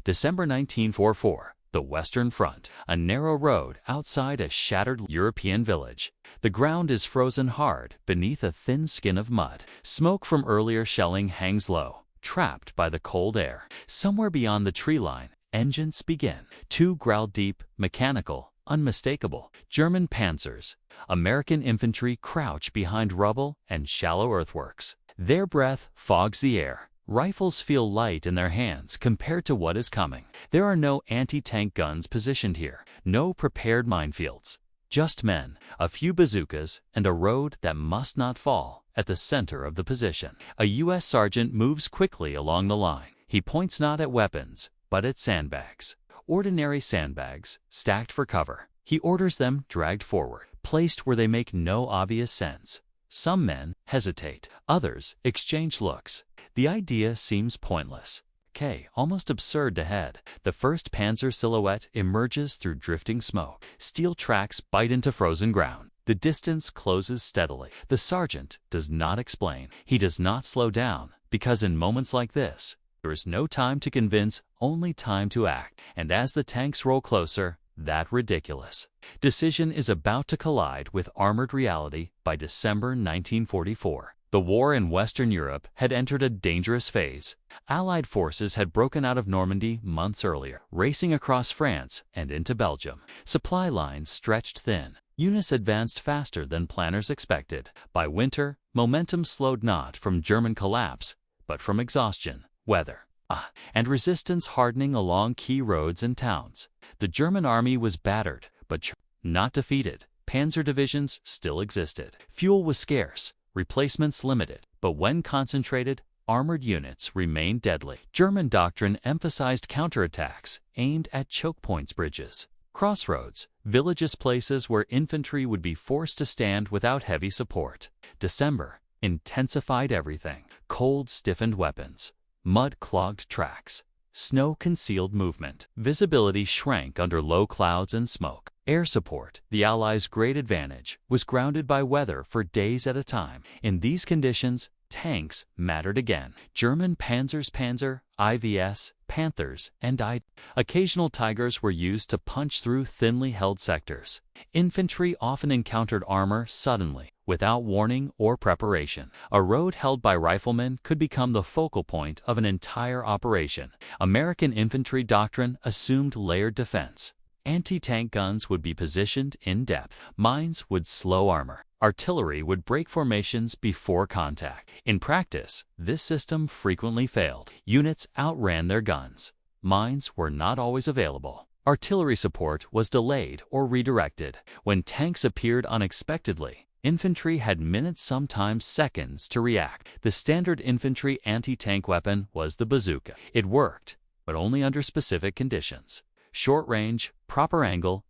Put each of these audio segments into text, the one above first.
December 1944. The Western Front, a narrow road outside a shattered European village. The ground is frozen hard beneath a thin skin of mud. Smoke from earlier shelling hangs low, trapped by the cold air. Somewhere beyond the tree line, engines begin. Two growl deep, mechanical, unmistakable. German Panzers. American infantry crouch behind rubble and shallow earthworks. Their breath fogs the air. Rifles feel light in their hands compared to what is coming. There are no anti-tank guns positioned here, no prepared minefields. Just men, a few bazookas, and a road that must not fall at the center of the position. A U.S. sergeant moves quickly along the line. He points not at weapons, but at sandbags. Ordinary sandbags, stacked for cover. He orders them dragged forward, placed where they make no obvious sense. Some men hesitate, others exchange looks. The idea seems pointless. Almost absurd to head. The first Panzer silhouette emerges through drifting smoke. Steel tracks bite into frozen ground. The distance closes steadily. The sergeant does not explain. He does not slow down, because in moments like this, there is no time to convince, only time to act. And as the tanks roll closer, that ridiculous decision is about to collide with armored reality by December 1944. The war in Western Europe had entered a dangerous phase. Allied forces had broken out of Normandy months earlier, racing across France and into Belgium. Supply lines stretched thin. Units advanced faster than planners expected. By winter, momentum slowed not from German collapse, but from exhaustion, weather, and resistance hardening along key roads and towns. The German army was battered, but not defeated. Panzer divisions still existed. Fuel was scarce, replacements limited, but when concentrated, armored units remained deadly. German doctrine emphasized counterattacks aimed at choke points, bridges, crossroads, villages, places where infantry would be forced to stand without heavy support. December intensified everything. Cold stiffened weapons, mud-clogged tracks, snow-concealed movement. Visibility shrank under low clouds and smoke. Air support, the Allies' great advantage, was grounded by weather for days at a time. In these conditions, tanks mattered again. German Panzers, Panzer, IVS, Panthers, and occasional Tigers were used to punch through thinly held sectors. Infantry often encountered armor suddenly, without warning or preparation. A road held by riflemen could become the focal point of an entire operation. American infantry doctrine assumed layered defense. Anti-tank guns would be positioned in depth. Mines would slow armor. Artillery would break formations before contact. In practice, this system frequently failed. Units outran their guns. Mines were not always available. Artillery support was delayed or redirected. When tanks appeared unexpectedly, infantry had minutes, sometimes seconds, to react. The standard infantry anti-tank weapon was the bazooka. It worked, but only under specific conditions. Short range, proper angle,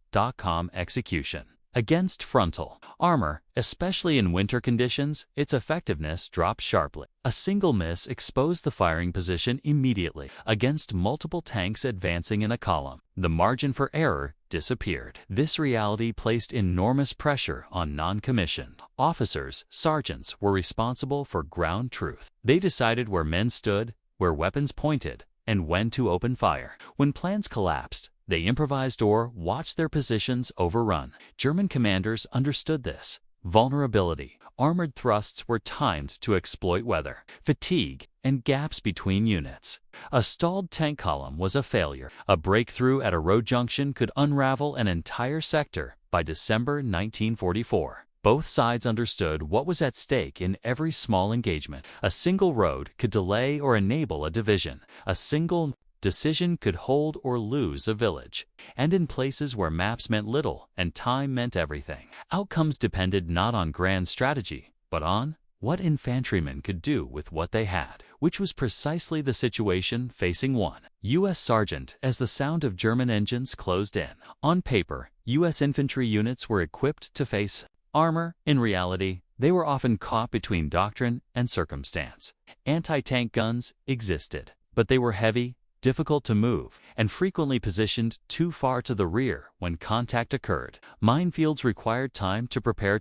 execution. Against frontal armor, especially in winter conditions, its effectiveness dropped sharply. A single miss exposed the firing position immediately. Against multiple tanks advancing in a column, the margin for error disappeared. This reality placed enormous pressure on non-commissioned officers. Sergeants were responsible for ground truth. They decided where men stood, where weapons pointed, and when to open fire. When plans collapsed, they improvised or watched their positions overrun. German commanders understood this. Vulnerability. Armored thrusts were timed to exploit weather, fatigue, and gaps between units. A stalled tank column was a failure. A breakthrough at a road junction could unravel an entire sector by December 1944. Both sides understood what was at stake in every small engagement. A single road could delay or enable a division. A single decision could hold or lose a village. And in places where maps meant little and time meant everything, outcomes depended not on grand strategy, but on what infantrymen could do with what they had, which was precisely the situation facing one U.S. sergeant as the sound of German engines closed in. On paper, U.S. infantry units were equipped to face armor. In reality, they were often caught between doctrine and circumstance. Anti-tank guns existed, but they were heavy, difficult to move, and frequently positioned too far to the rear when contact occurred. Minefields required time to prepare.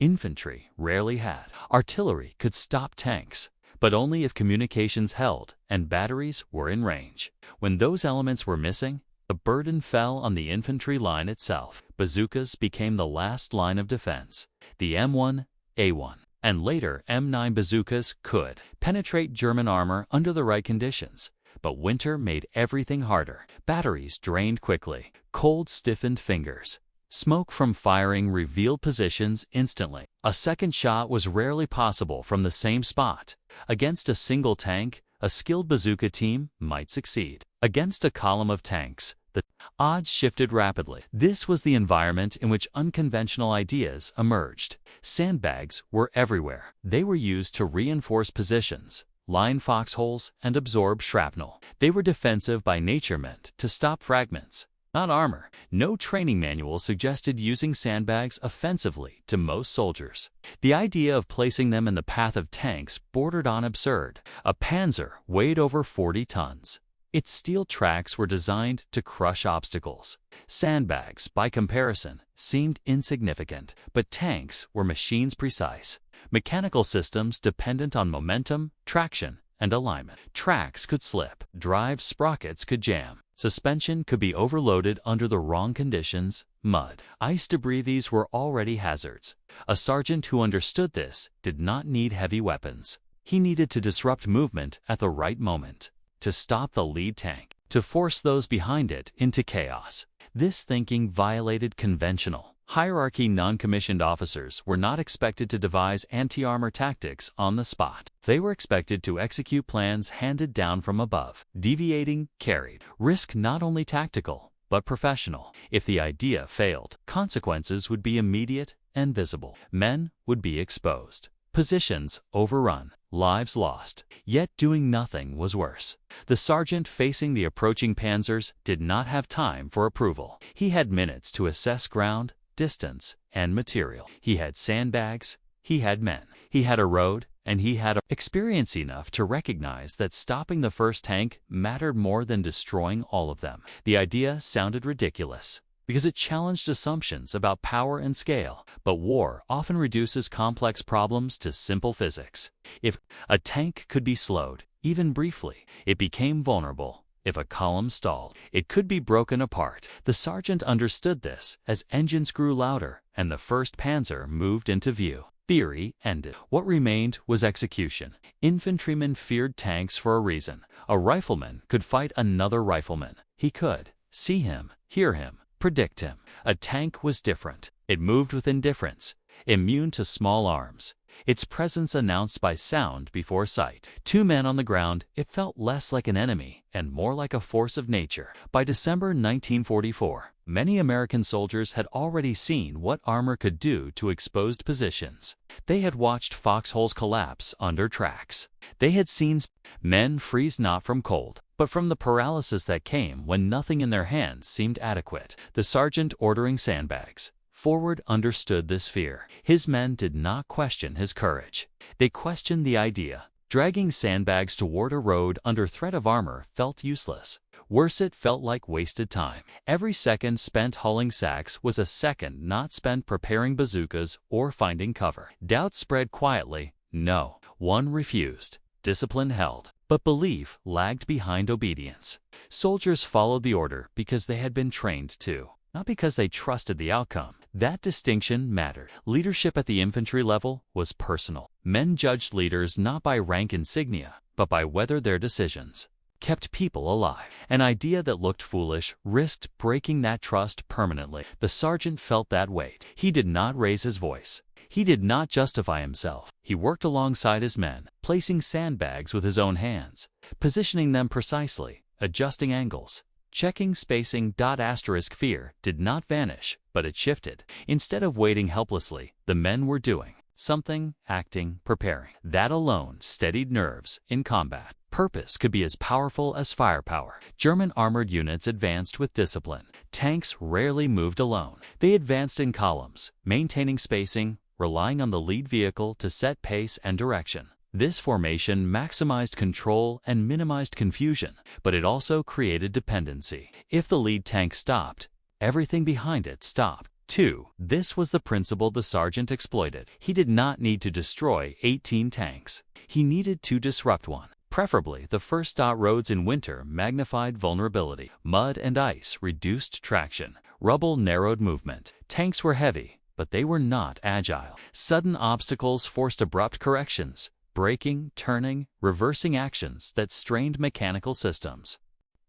Infantry rarely had. Artillery could stop tanks, but only if communications held and batteries were in range. When those elements were missing, the burden fell on the infantry line itself. Bazookas became the last line of defense. The M1A1 and later M9 bazookas could penetrate German armor under the right conditions, but winter made everything harder. Batteries drained quickly, cold stiffened fingers. Smoke from firing revealed positions instantly. A second shot was rarely possible from the same spot. Against a single tank, a skilled bazooka team might succeed. Against a column of tanks, the odds shifted rapidly. This was the environment in which unconventional ideas emerged. Sandbags were everywhere. They were used to reinforce positions, line foxholes, and absorb shrapnel. They were defensive by nature, meant to stop fragments, not armor. No training manual suggested using sandbags offensively to most soldiers. The idea of placing them in the path of tanks bordered on absurd. A Panzer weighed over 40 tons. Its steel tracks were designed to crush obstacles. Sandbags, by comparison, seemed insignificant, but tanks were machines precise. Mechanical systems dependent on momentum, traction, and alignment. Tracks could slip, drive sprockets could jam. Suspension could be overloaded under the wrong conditions, mud, ice debris. These were already hazards. A sergeant who understood this did not need heavy weapons. He needed to disrupt movement at the right moment, to stop the lead tank, to force those behind it into chaos. This thinking violated conventional hierarchy. Non-commissioned officers were not expected to devise anti-armor tactics on the spot. They were expected to execute plans handed down from above. Deviating carried risk, not only tactical, but professional. If the idea failed, consequences would be immediate and visible. Men would be exposed, positions overrun, lives lost. Yet doing nothing was worse. The sergeant facing the approaching Panzers did not have time for approval. He had minutes to assess ground, distance, and material. He had sandbags, he had men, he had a road, and he had experience enough to recognize that stopping the first tank mattered more than destroying all of them. The idea sounded ridiculous because it challenged assumptions about power and scale, but war often reduces complex problems to simple physics. If a tank could be slowed, even briefly, it became vulnerable. If a column stalled, it could be broken apart. The sergeant understood this as engines grew louder and the first Panzer moved into view. Theory ended. What remained was execution. Infantrymen feared tanks for a reason. A rifleman could fight another rifleman. He could see him, hear him, predict him. A tank was different. It moved with indifference, immune to small arms. Its presence announced by sound before sight. Two men on the ground, it felt less like an enemy and more like a force of nature. By December 1944, many American soldiers had already seen what armor could do to exposed positions. They had watched foxholes collapse under tracks. They had seen men freeze not from cold, but from the paralysis that came when nothing in their hands seemed adequate. The sergeant ordering sandbags forward understood this fear. His men did not question his courage. They questioned the idea. Dragging sandbags toward a road under threat of armor felt useless. Worse, it felt like wasted time. Every second spent hauling sacks was a second not spent preparing bazookas or finding cover. Doubt spread quietly. No, one refused. Discipline held. But belief lagged behind obedience. Soldiers followed the order because they had been trained to, not because they trusted the outcome. That distinction mattered. Leadership at the infantry level was personal. Men judged leaders not by rank insignia, but by whether their decisions kept people alive. An idea that looked foolish risked breaking that trust permanently. The sergeant felt that weight. He did not raise his voice. He did not justify himself. He worked alongside his men, placing sandbags with his own hands, positioning them precisely, adjusting angles, checking spacing. Fear did not vanish, but it shifted. Instead of waiting helplessly, the men were doing something, acting, preparing. That alone steadied nerves in combat. Purpose could be as powerful as firepower. German armored units advanced with discipline. Tanks rarely moved alone. They advanced in columns, maintaining spacing, relying on the lead vehicle to set pace and direction. This formation maximized control and minimized confusion, but it also created dependency. If the lead tank stopped, everything behind it stopped. 2. This was the principle the sergeant exploited. He did not need to destroy 18 tanks. He needed to disrupt one. Preferably, the first. Roads in winter magnified vulnerability. Mud and ice reduced traction. Rubble narrowed movement. Tanks were heavy, but they were not agile. Sudden obstacles forced abrupt corrections, braking, turning, reversing actions that strained mechanical systems.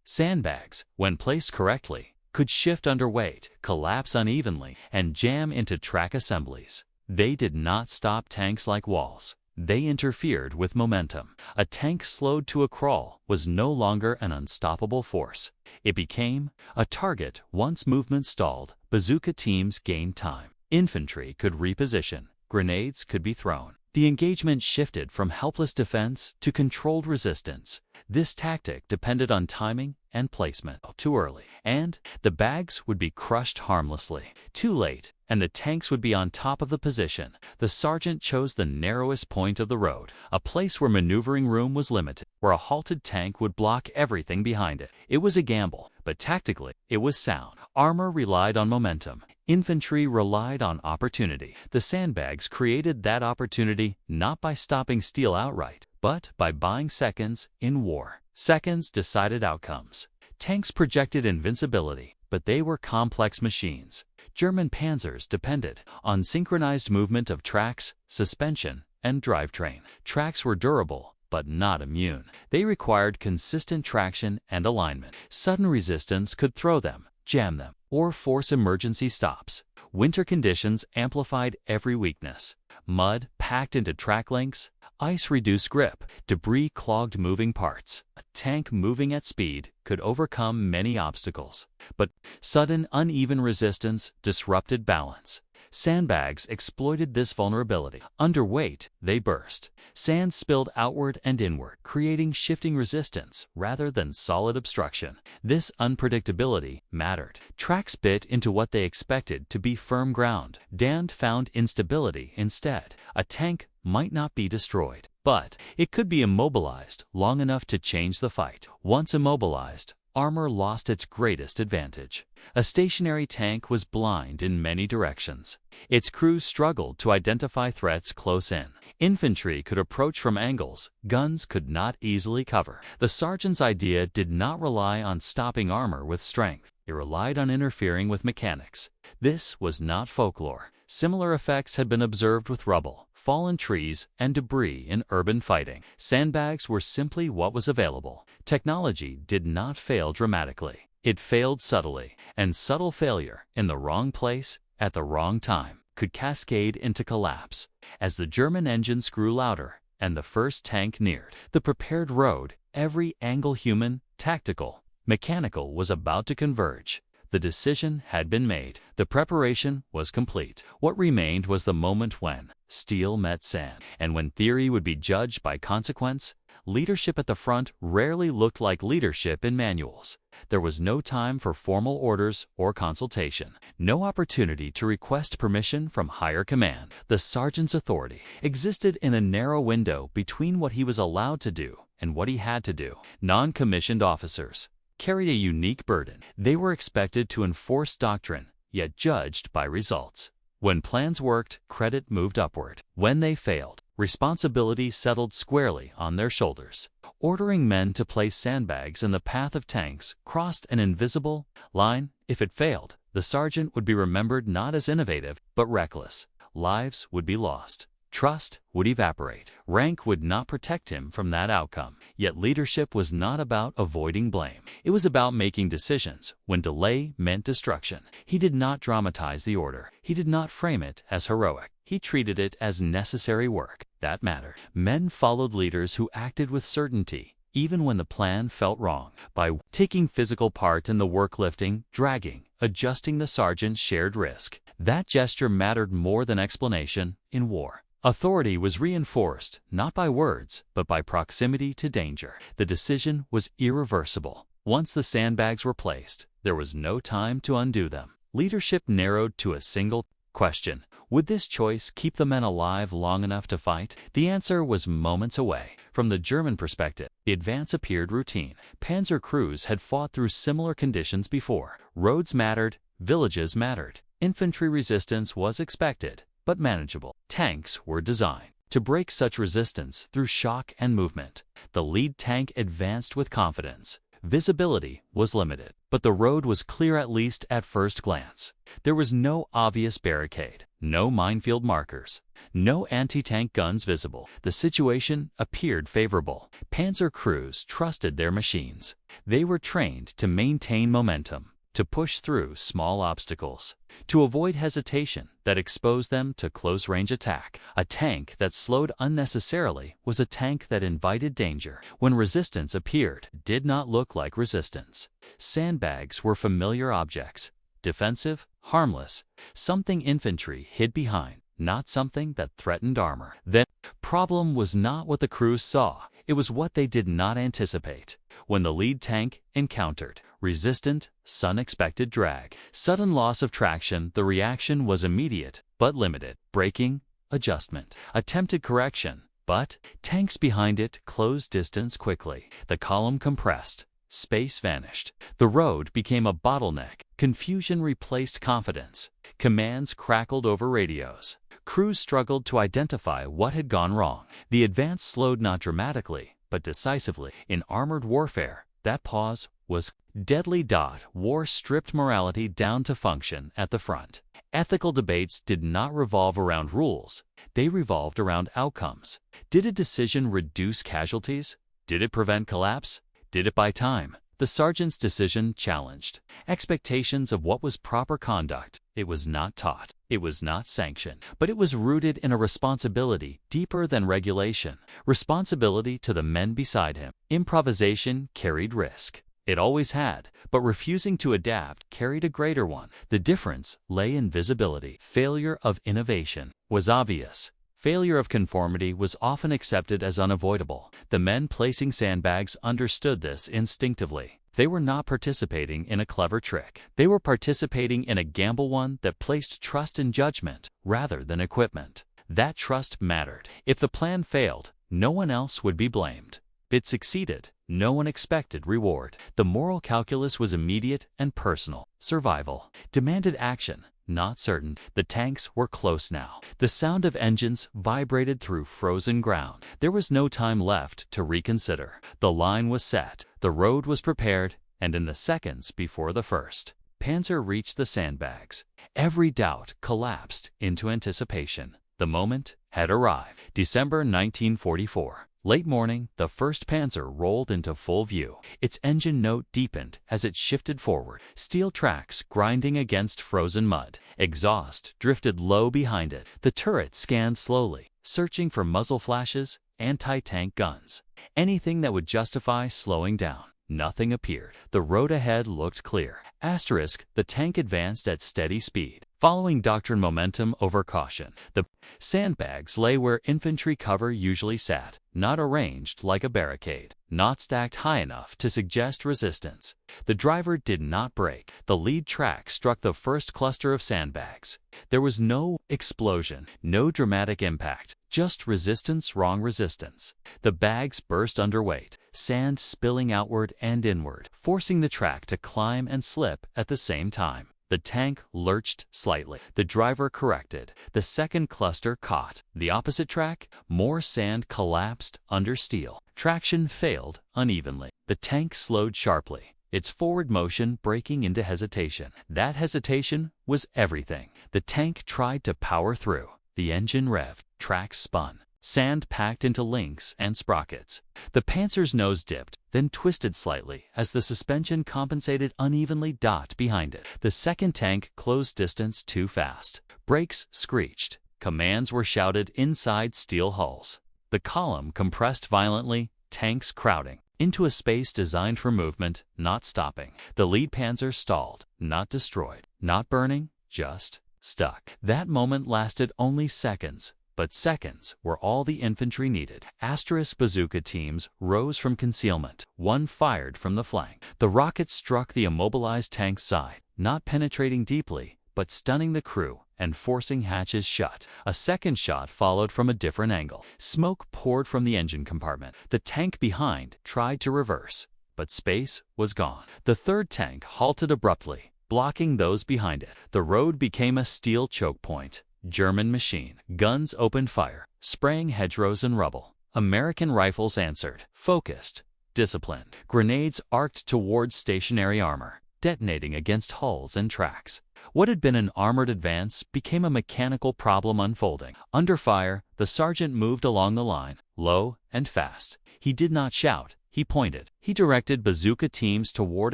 Sandbags, when placed correctly, could shift under weight, collapse unevenly, and jam into track assemblies. They did not stop tanks like walls. They interfered with momentum. A tank slowed to a crawl was no longer an unstoppable force. It became a target. Once movement stalled, bazooka teams gained time. Infantry could reposition. Grenades could be thrown. The engagement shifted from helpless defense to controlled resistance. This tactic depended on timing and placement. Too early, and the bags would be crushed harmlessly. Too late, and the tanks would be on top of the position. The sergeant chose the narrowest point of the road, a place where maneuvering room was limited, where a halted tank would block everything behind it. It was a gamble, but tactically, it was sound. Armor relied on momentum. Infantry relied on opportunity. The sandbags created that opportunity not by stopping steel outright, but by buying seconds in war. Seconds decided outcomes. Tanks projected invincibility, but they were complex machines. German Panzers depended on synchronized movement of tracks, suspension, and drivetrain. Tracks were durable, but not immune. They required consistent traction and alignment. Sudden resistance could throw them, jam them, or force emergency stops. Winter conditions amplified every weakness. Mud packed into track links, ice reduced grip, debris clogged moving parts. A tank moving at speed could overcome many obstacles, but sudden uneven resistance disrupted balance. Sandbags exploited this vulnerability. Underweight, they burst. Sand spilled outward and inward, creating shifting resistance rather than solid obstruction. This unpredictability mattered. Tracks bit into what they expected to be firm ground. Damned found instability instead. A tank might not be destroyed, but it could be immobilized long enough to change the fight. Once immobilized, armor lost its greatest advantage. A stationary tank was blind in many directions. Its crew struggled to identify threats close in. Infantry could approach from angles guns could not easily cover. The sergeant's idea did not rely on stopping armor with strength. It relied on interfering with mechanics. This was not folklore. Similar effects had been observed with rubble, fallen trees, and debris in urban fighting. Sandbags were simply what was available. Technology did not fail dramatically. It failed subtly, and subtle failure in the wrong place at the wrong time could cascade into collapse. As the German engines grew louder and the first tank neared the prepared road, every angle, human, tactical, mechanical, was about to converge. The decision had been made. The preparation was complete. What remained was the moment when steel met sand, and when theory would be judged by consequence. Leadership at the front rarely looked like leadership in manuals. There was no time for formal orders or consultation, no opportunity to request permission from higher command. The sergeant's authority existed in a narrow window between what he was allowed to do and what he had to do. Non-commissioned officers carried a unique burden. They were expected to enforce doctrine, yet judged by results. When plans worked, credit moved upward. When they failed, responsibility settled squarely on their shoulders. Ordering men to place sandbags in the path of tanks crossed an invisible line. If it failed, the sergeant would be remembered not as innovative, but reckless. Lives would be lost. Trust would evaporate. Rank would not protect him from that outcome. Yet leadership was not about avoiding blame. It was about making decisions when delay meant destruction. He did not dramatize the order. He did not frame it as heroic. He treated it as necessary work. That mattered. Men followed leaders who acted with certainty, even when the plan felt wrong. By taking physical part in the work, lifting, dragging, adjusting, the sergeant shared risk. That gesture mattered more than explanation in war. Authority was reinforced, not by words, but by proximity to danger. The decision was irreversible. Once the sandbags were placed, there was no time to undo them. Leadership narrowed to a single question. Would this choice keep the men alive long enough to fight? The answer was moments away. From the German perspective, the advance appeared routine. Panzer crews had fought through similar conditions before. Roads mattered, villages mattered. Infantry resistance was expected, but manageable. Tanks were designed to break such resistance through shock and movement. The lead tank advanced with confidence. Visibility was limited, but the road was clear at least at first glance. There was no obvious barricade, no minefield markers, no anti-tank guns visible. The situation appeared favorable. Panzer crews trusted their machines. They were trained to maintain momentum, to push through small obstacles, to avoid hesitation that exposed them to close-range attack. A tank that slowed unnecessarily was a tank that invited danger. When resistance appeared, it did not look like resistance. Sandbags were familiar objects, defensive, harmless, something infantry hid behind, not something that threatened armor. The problem was not what the crews saw, it was what they did not anticipate. When the lead tank encountered resistant, unexpected drag, sudden loss of traction, the reaction was immediate but limited. Braking, adjustment, attempted correction, but tanks behind it closed distance quickly. The column compressed. Space vanished. The road became a bottleneck. Confusion replaced confidence. Commands crackled over radios. Crews struggled to identify what had gone wrong. The advance slowed not dramatically, but decisively. In armored warfare, that pause was deadly. War stripped morality down to function at the front. Ethical debates did not revolve around rules. They revolved around outcomes. Did a decision reduce casualties? Did it prevent collapse? Did it buy time? The sergeant's decision challenged expectations of what was proper conduct. It was not taught. It was not sanctioned. But it was rooted in a responsibility deeper than regulation. Responsibility to the men beside him. Improvisation carried risk. It always had, but refusing to adapt carried a greater one. The difference lay in visibility. Failure of innovation was obvious. Failure of conformity was often accepted as unavoidable. The men placing sandbags understood this instinctively. They were not participating in a clever trick. They were participating in a gamble, one that placed trust in judgment rather than equipment. That trust mattered. If the plan failed, no one else would be blamed. If it succeeded, no one expected reward. The moral calculus was immediate and personal. Survival demanded action, not certain. The tanks were close now. The sound of engines vibrated through frozen ground. There was no time left to reconsider. The line was set, the road was prepared, and in the seconds before the first Panzer reached the sandbags, every doubt collapsed into anticipation. The moment had arrived. December 1944. Late morning, the first Panzer rolled into full view. Its engine note deepened as it shifted forward, steel tracks grinding against frozen mud. Exhaust drifted low behind it. The turret scanned slowly, searching for muzzle flashes, anti-tank guns, anything that would justify slowing down. Nothing appeared. The road ahead looked clear. The tank advanced at steady speed, following doctrine momentum over caution. The sandbags lay where infantry cover usually sat, not arranged like a barricade, not stacked high enough to suggest resistance. The driver did not brake. The lead track struck the first cluster of sandbags. There was no explosion, no dramatic impact, just resistance, wrong resistance. The bags burst under weight, sand spilling outward and inward, forcing the track to climb and slip at the same time. The tank lurched slightly. The driver corrected. The second cluster caught. The opposite track, more sand collapsed under steel. Traction failed unevenly. The tank slowed sharply, its forward motion breaking into hesitation. That hesitation was everything. The tank tried to power through. The engine revved. Tracks spun. Sand packed into links and sprockets. The Panzer's nose dipped, then twisted slightly as the suspension compensated unevenly behind it. The second tank closed distance too fast. Brakes screeched. Commands were shouted inside steel hulls. The column compressed violently, tanks crowding into a space designed for movement, not stopping. The lead Panzer stalled, not destroyed, not burning, just stuck. That moment lasted only seconds. But seconds were all the infantry needed. Bazooka teams rose from concealment. One fired from the flank. The rocket struck the immobilized tank's side, not penetrating deeply, but stunning the crew and forcing hatches shut. A second shot followed from a different angle. Smoke poured from the engine compartment. The tank behind tried to reverse, but space was gone. The third tank halted abruptly. blocking those behind it. The road became a steel choke point. German machine guns opened fire, spraying hedgerows and rubble. American rifles answered, focused, disciplined. Grenades arced towards stationary armor, detonating against hulls and tracks. What had been an armored advance became a mechanical problem unfolding. Under fire, the sergeant moved along the line, low and fast. He did not shout, he pointed. He directed bazooka teams toward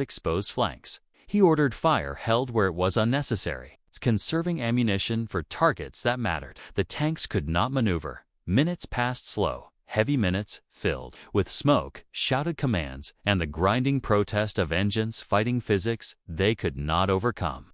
exposed flanks. He ordered fire held where it was unnecessary, conserving ammunition for targets that mattered. The tanks could not maneuver. Minutes passed slow. Heavy minutes filled with smoke, shouted commands, and the grinding protest of engines fighting physics they could not overcome.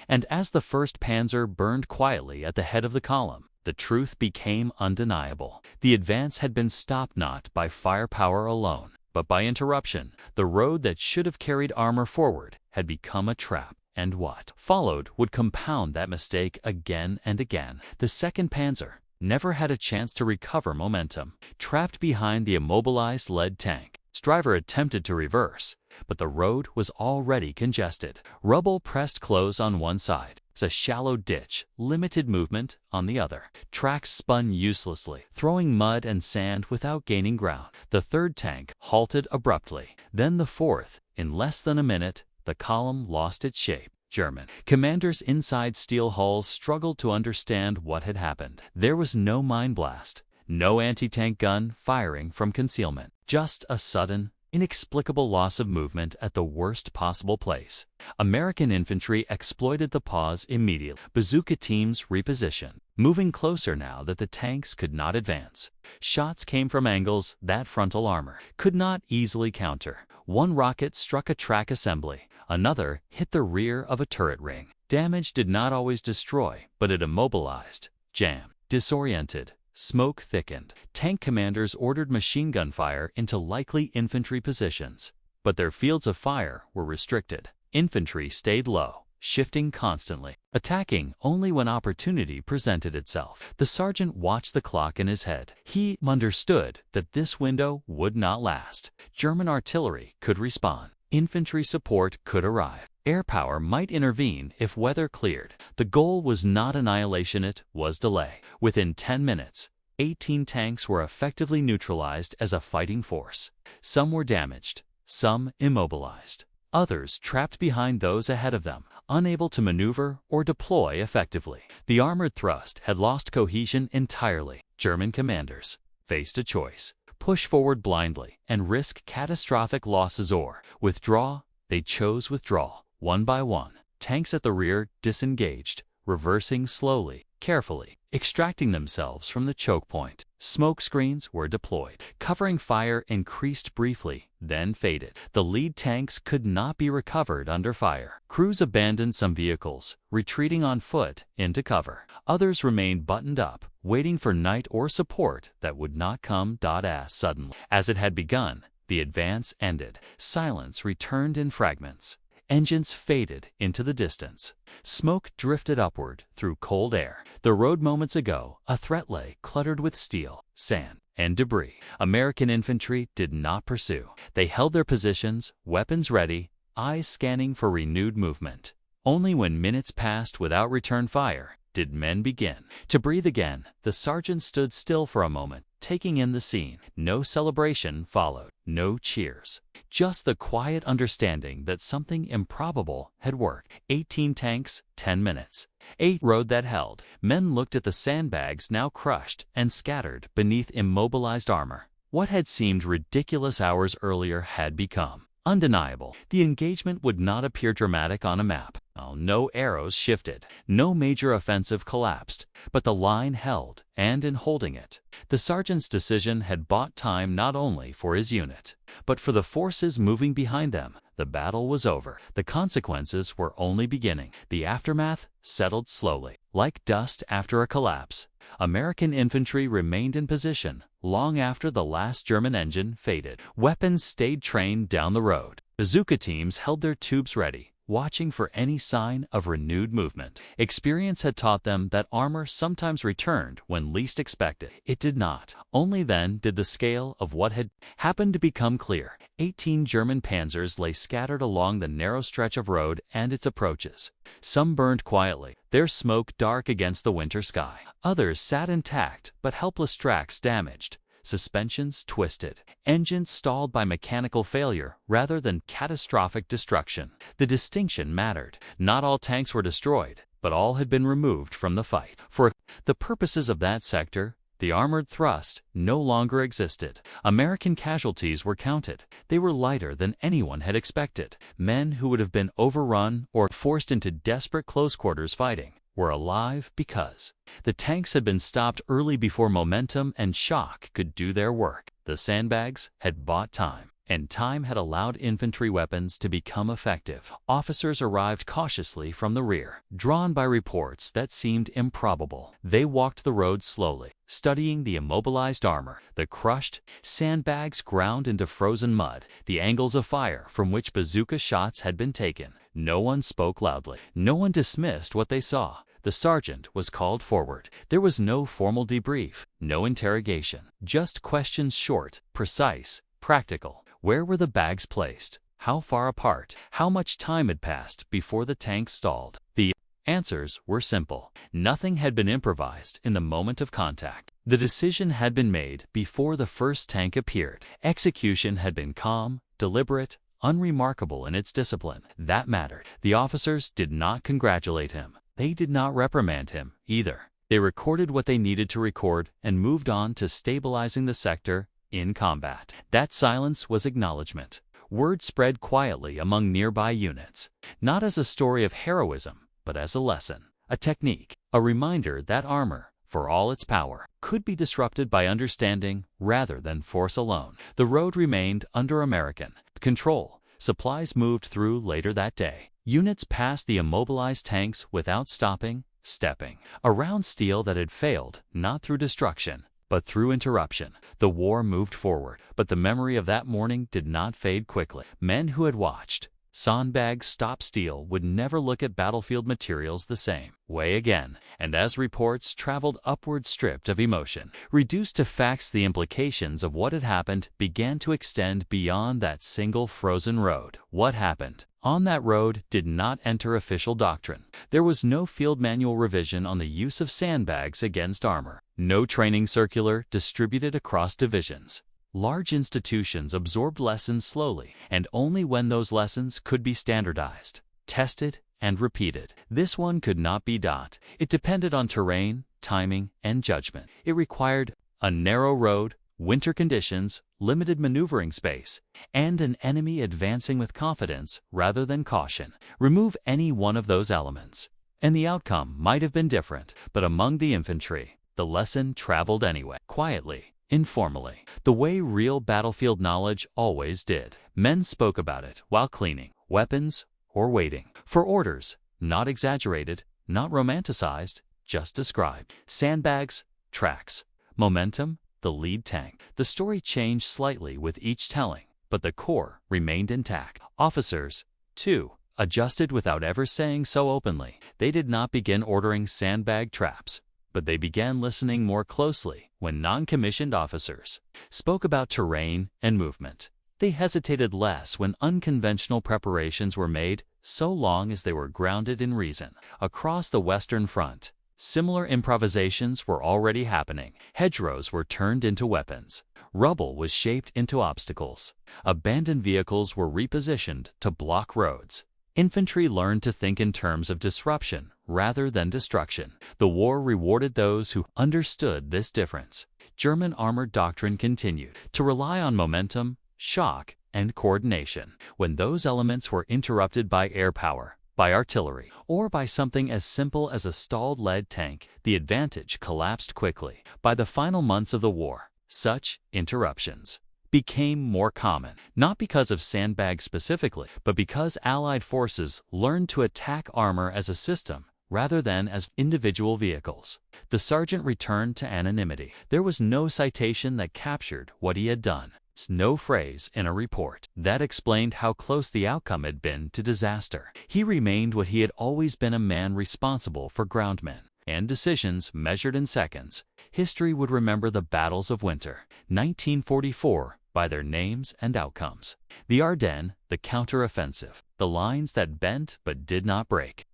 And as the first Panzer burned quietly at the head of the column, the truth became undeniable. The advance had been stopped not by firepower alone, but by interruption. The road that should have carried armor forward had become a trap. And what followed would compound that mistake again and again. The second Panzer never had a chance to recover momentum. Trapped behind the immobilized lead tank, Stryver attempted to reverse, but the road was already congested. Rubble pressed close on one side. A shallow ditch limited movement on the other. Tracks spun uselessly, throwing mud and sand without gaining ground. The third tank halted abruptly. Then the fourth. In less than a minute, the column lost its shape. German commanders inside steel hulls struggled to understand what had happened. There was no mine blast, no anti-tank gun firing from concealment, just a sudden, inexplicable loss of movement at the worst possible place. American infantry exploited the pause immediately. Bazooka teams repositioned, moving closer now that the tanks could not advance. Shots came from angles that frontal armor could not easily counter. One rocket struck a track assembly. Another hit the rear of a turret ring. Damage did not always destroy, but it immobilized, jammed, disoriented. Smoke thickened. Tank commanders ordered machine gun fire into likely infantry positions, but their fields of fire were restricted. Infantry stayed low, shifting constantly, attacking only when opportunity presented itself. The sergeant watched the clock in his head. He understood that this window would not last. German artillery could respond. Infantry support could arrive. Air power might intervene if weather cleared. The goal was not annihilation, it was delay. Within 10 minutes, 18 tanks were effectively neutralized as a fighting force. Some were damaged, some immobilized. Others trapped behind those ahead of them, unable to maneuver or deploy effectively. The armored thrust had lost cohesion entirely. German commanders faced a choice: push forward blindly and risk catastrophic losses, or withdraw. They chose withdrawal. One by one, tanks at the rear disengaged, reversing slowly, carefully, extracting themselves from the choke point. Smoke screens were deployed. Covering fire increased briefly, then faded. The lead tanks could not be recovered under fire. Crews abandoned some vehicles, retreating on foot into cover. Others remained buttoned up, waiting for night or support that would not come as suddenly. As it had begun, the advance ended. Silence returned in fragments. Engines faded into the distance. Smoke drifted upward through cold air. The road moments ago, a threat lay cluttered with steel, sand, and debris. American infantry did not pursue. They held their positions, weapons ready, eyes scanning for renewed movement. Only when minutes passed without return fire did men begin to breathe again. The sergeant stood still for a moment, taking in the scene. No celebration followed, no cheers. Just the quiet understanding that something improbable had worked. 18 tanks, 10 minutes. 8 road that held. Men looked at the sandbags now crushed and scattered beneath immobilized armor. What had seemed ridiculous hours earlier had become undeniable. The engagement would not appear dramatic on a map. No arrows shifted. No major offensive collapsed. But the line held, and in holding it, the sergeant's decision had bought time not only for his unit, but for the forces moving behind them. The battle was over. The consequences were only beginning. The aftermath settled slowly, like dust after a collapse. American infantry remained in position long after the last German engine faded. Weapons stayed trained down the road. Bazooka teams held their tubes ready, watching for any sign of renewed movement. Experience had taught them that armor sometimes returned when least expected. It did not. Only then did the scale of what had happened to become clear. 18 German panzers lay scattered along the narrow stretch of road and its approaches. Some burned quietly, their smoke dark against the winter sky. Others sat intact, but helpless tracks damaged. Suspensions twisted, engines stalled by mechanical failure rather than catastrophic destruction. The distinction mattered. Not all tanks were destroyed, but all had been removed from the fight. For the purposes of that sector, the armored thrust no longer existed. American casualties were counted. They were lighter than anyone had expected. Men who would have been overrun or forced into desperate close-quarters fighting were alive because the tanks had been stopped early before momentum and shock could do their work. The sandbags had bought time, and time had allowed infantry weapons to become effective. Officers arrived cautiously from the rear, drawn by reports that seemed improbable. They walked the road slowly, studying the immobilized armor, the crushed sandbags ground into frozen mud, the angles of fire from which bazooka shots had been taken. No one spoke loudly. No one dismissed what they saw. The sergeant was called forward. There was no formal debrief, no interrogation, just questions short, precise, practical. Where were the bags placed? How far apart? How much time had passed before the tank stalled? The answers were simple. Nothing had been improvised in the moment of contact. The decision had been made before the first tank appeared. Execution had been calm, deliberate, unremarkable in its discipline. That mattered. The officers did not congratulate him. They did not reprimand him either. They recorded what they needed to record and moved on to stabilizing the sector in combat. That silence was acknowledgement. Word spread quietly among nearby units, not as a story of heroism, but as a lesson, a technique, a reminder that armor, for all its power, could be disrupted by understanding rather than force alone. The road remained under American control. Supplies moved through later that day. Units passed the immobilized tanks without stopping, stepping around steel that had failed, not through destruction, but through interruption. The war moved forward, but the memory of that morning did not fade quickly. Men who had watched Sandbag stop steel would never look at battlefield materials the same way again, and as reports traveled upward stripped of emotion, reduced to facts, the implications of what had happened began to extend beyond that single frozen road. What happened on that road did not enter official doctrine. There was no field manual revision on the use of sandbags against armor, no training circular distributed across divisions. Large institutions absorbed lessons slowly, and only when those lessons could be standardized, tested, and repeated. This one could not be dot. It depended on terrain, timing, and judgment. It required a narrow road, winter conditions, limited maneuvering space, and an enemy advancing with confidence rather than caution. Remove any one of those elements, and the outcome might have been different. But among the infantry, the lesson traveled anyway, quietly, informally, the way real battlefield knowledge always did. Men spoke about it while cleaning weapons or waiting for orders, not exaggerated, not romanticized, just described. Sandbags, tracks, momentum, the lead tank. The story changed slightly with each telling, but the core remained intact. Officers, too, adjusted without ever saying so openly. They did not begin ordering sandbag traps, but they began listening more closely when non-commissioned officers spoke about terrain and movement. They hesitated less when unconventional preparations were made, so long as they were grounded in reason. Across the Western Front, similar improvisations were already happening. Hedgerows were turned into weapons. Rubble was shaped into obstacles. Abandoned vehicles were repositioned to block roads. Infantry learned to think in terms of disruption rather than destruction. The war rewarded those who understood this difference. German armored doctrine continued to rely on momentum, shock, and coordination. When those elements were interrupted by air power, by artillery, or by something as simple as a stalled lead tank, the advantage collapsed quickly. By the final months of the war, such interruptions became more common, not because of sandbags specifically, but because Allied forces learned to attack armor as a system rather than as individual vehicles. The sergeant returned to anonymity. There was no citation that captured what he had done. words, no phrase in a report. That explained how close the outcome had been to disaster. He remained what he had always been, a man responsible for groundmen and decisions measured in seconds. History would remember the battles of winter 1944 by their names and outcomes. The Ardennes, the counter-offensive, the lines that bent but did not break.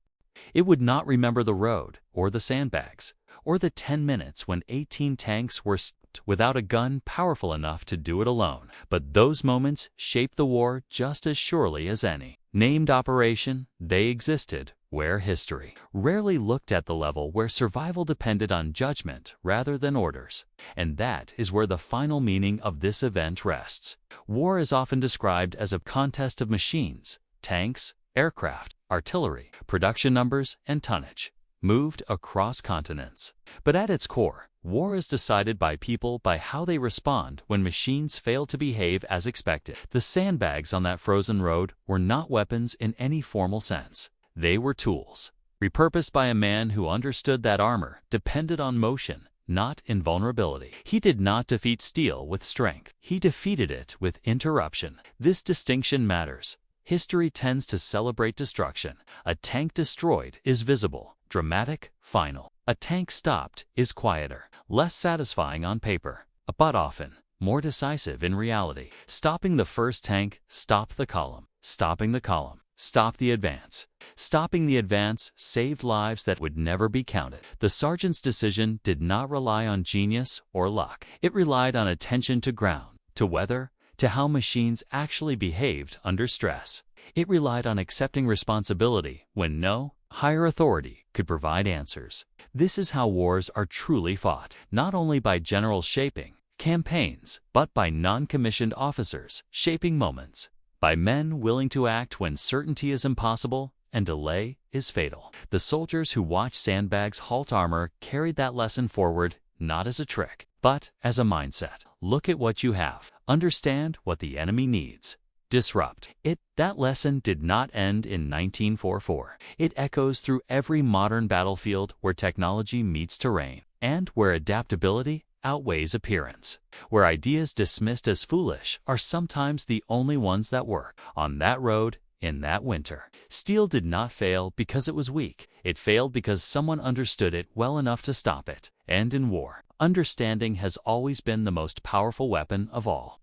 It would not remember the road, or the sandbags, or the 10 minutes when 18 tanks were stopped without a gun powerful enough to do it alone. But those moments shaped the war just as surely as any named operation. They existed where history rarely looked at the level where survival depended on judgment rather than orders. And that is where the final meaning of this event rests. War is often described as a contest of machines, tanks, aircraft, artillery, production numbers, and tonnage, moved across continents. But at its core, war is decided by people, by how they respond when machines fail to behave as expected. The sandbags on that frozen road were not weapons in any formal sense. They were tools, repurposed by a man who understood that armor depended on motion, not invulnerability. He did not defeat steel with strength. He defeated it with interruption. This distinction matters. History tends to celebrate destruction. A tank destroyed is visible, dramatic, final. A tank stopped is quieter, less satisfying on paper, but often more decisive in reality. Stopping the first tank stopped the column. Stopping the column stopped the advance. Stopping the advance saved lives that would never be counted. The sergeant's decision did not rely on genius or luck. It relied on attention to ground, to weather, to how machines actually behaved under stress. It relied on accepting responsibility when no higher authority could provide answers. This is how wars are truly fought, not only by generals shaping campaigns, but by non-commissioned officers shaping moments, by men willing to act when certainty is impossible and delay is fatal. The soldiers who watched sandbags halt armor carried that lesson forward, not as a trick, but as a mindset. Look at what you have. Understand what the enemy needs. Disrupt it. That lesson did not end in 1944. It echoes through every modern battlefield where technology meets terrain, and where adaptability outweighs appearance, where ideas dismissed as foolish are sometimes the only ones that work. On that road, in that winter, steel did not fail because it was weak. It failed because someone understood it well enough to stop it. And in war, understanding has always been the most powerful weapon of all.